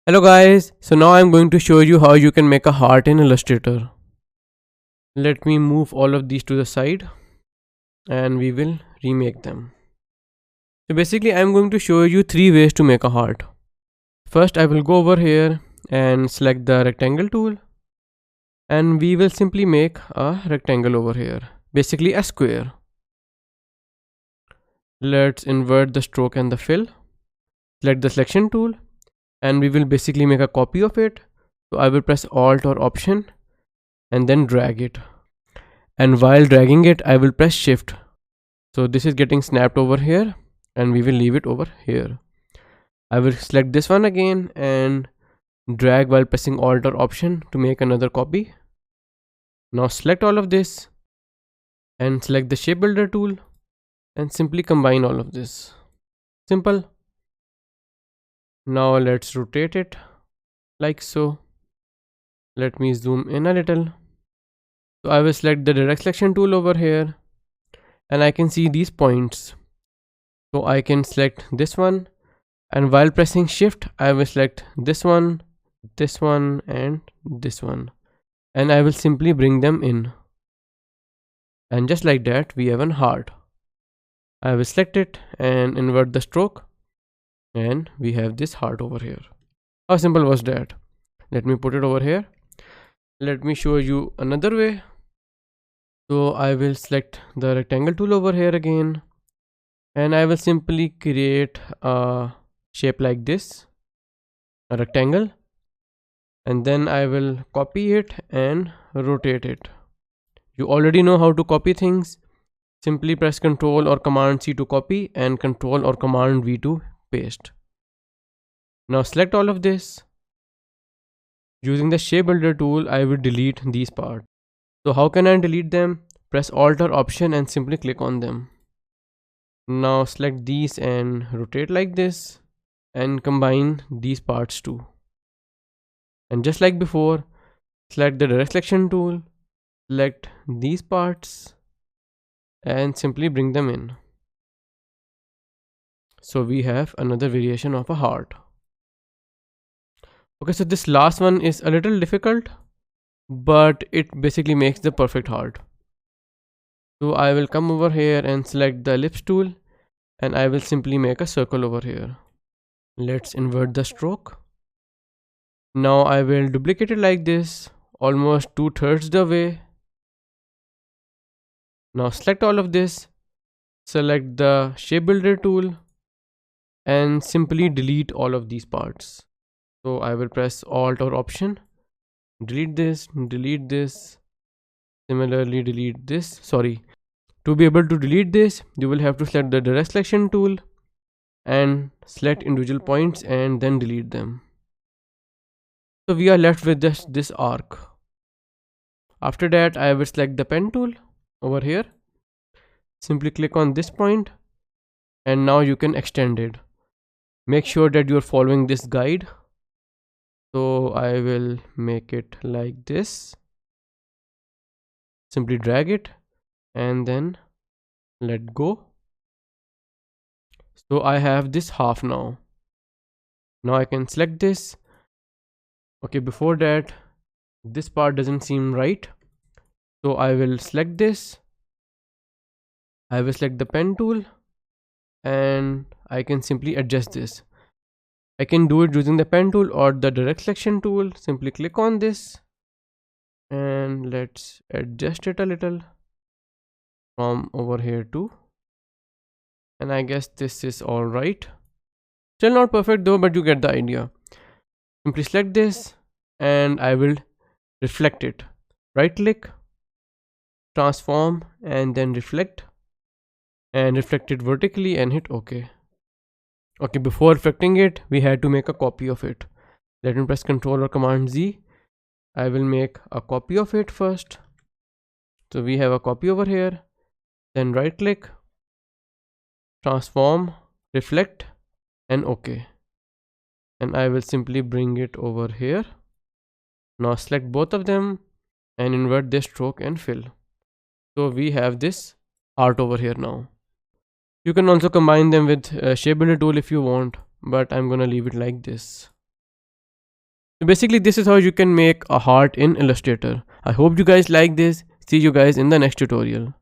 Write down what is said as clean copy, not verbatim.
Hello guys, so now I'm going to show you how you can make a heart in Illustrator. Let me move all of these to the side and we will remake them. So basically I'm going to show you three ways to make a heart. First I will go over here and select the rectangle tool and we will simply make a rectangle over here, basically a square. Let's invert the stroke and the fill. Select the selection tool and we will basically make a copy of it. So I will press Alt or Option and then drag it. And while dragging it, I will press Shift. So this is getting snapped over here and we will leave it over here. I will select this one again and drag while pressing Alt or Option to make another copy. Now select all of this and select the shape builder tool and simply combine all of this. Simple. Now let's rotate it like so. Let me zoom in a little. So I will select the direct selection tool over here and I can see these points. So I can select this one and while pressing shift I will select this one and this one and I will simply bring them in. And just like that we have an heart. I will select it and invert the stroke and we have this heart over here. How simple was that? Let me put it over here. Let me show you another way. So I will select the rectangle tool over here again and I will simply create a shape like this, a rectangle, and then I will copy it and rotate it. You already know how to copy things. Simply press Ctrl or Command C to copy and Ctrl or Command V to paste. Now select all of this. Using the shape builder tool, I will delete these parts. So how can I delete them? Press Alt or Option and simply click on them. Now select these and rotate like this and combine these parts too. And just like before, select the direct selection tool, select these parts and simply bring them in. So we have another variation of a heart. Okay, so this last one is a little difficult, but it basically makes the perfect heart. So I will come over here and select the ellipse tool and I will simply make a circle over here. Let's invert the stroke. Now I will duplicate it like this, almost 2/3 the way. Now select all of this, select the shape builder tool and simply delete all of these parts. So I will press Alt or Option, delete this, similarly delete this. Sorry, to be able to delete this, you will have to select the direct selection tool and select individual points and then delete them. So we are left with this arc. After that, I will select the pen tool over here. Simply click on this point and now you can extend it. Make sure that you are following this guide. So I will make it like this. Simply drag it and then let go. So I have this half now. Now I can select this. Okay, before that, this part doesn't seem right. So I will select this. I will select the pen tool and I can simply adjust this. I can do it using the pen tool or the direct selection tool. Simply click on this and let's adjust it a little from over here too. And I guess this is all right. Still not perfect though, but you get the idea. Simply select this and I will reflect it. Right click, transform and then reflect and reflect it vertically and hit OK. Okay, before reflecting it, we had to make a copy of it. Let me press Ctrl or Command Z. I will make a copy of it first. So we have a copy over here. Then right click, transform, reflect and OK. And I will simply bring it over here. Now select both of them and invert this stroke and fill. So we have this art over here now. You can also combine them with shape builder tool if you want, but I'm gonna leave it like this. So basically this is how you can make a heart in Illustrator. I hope you guys like this. See you guys in the next tutorial.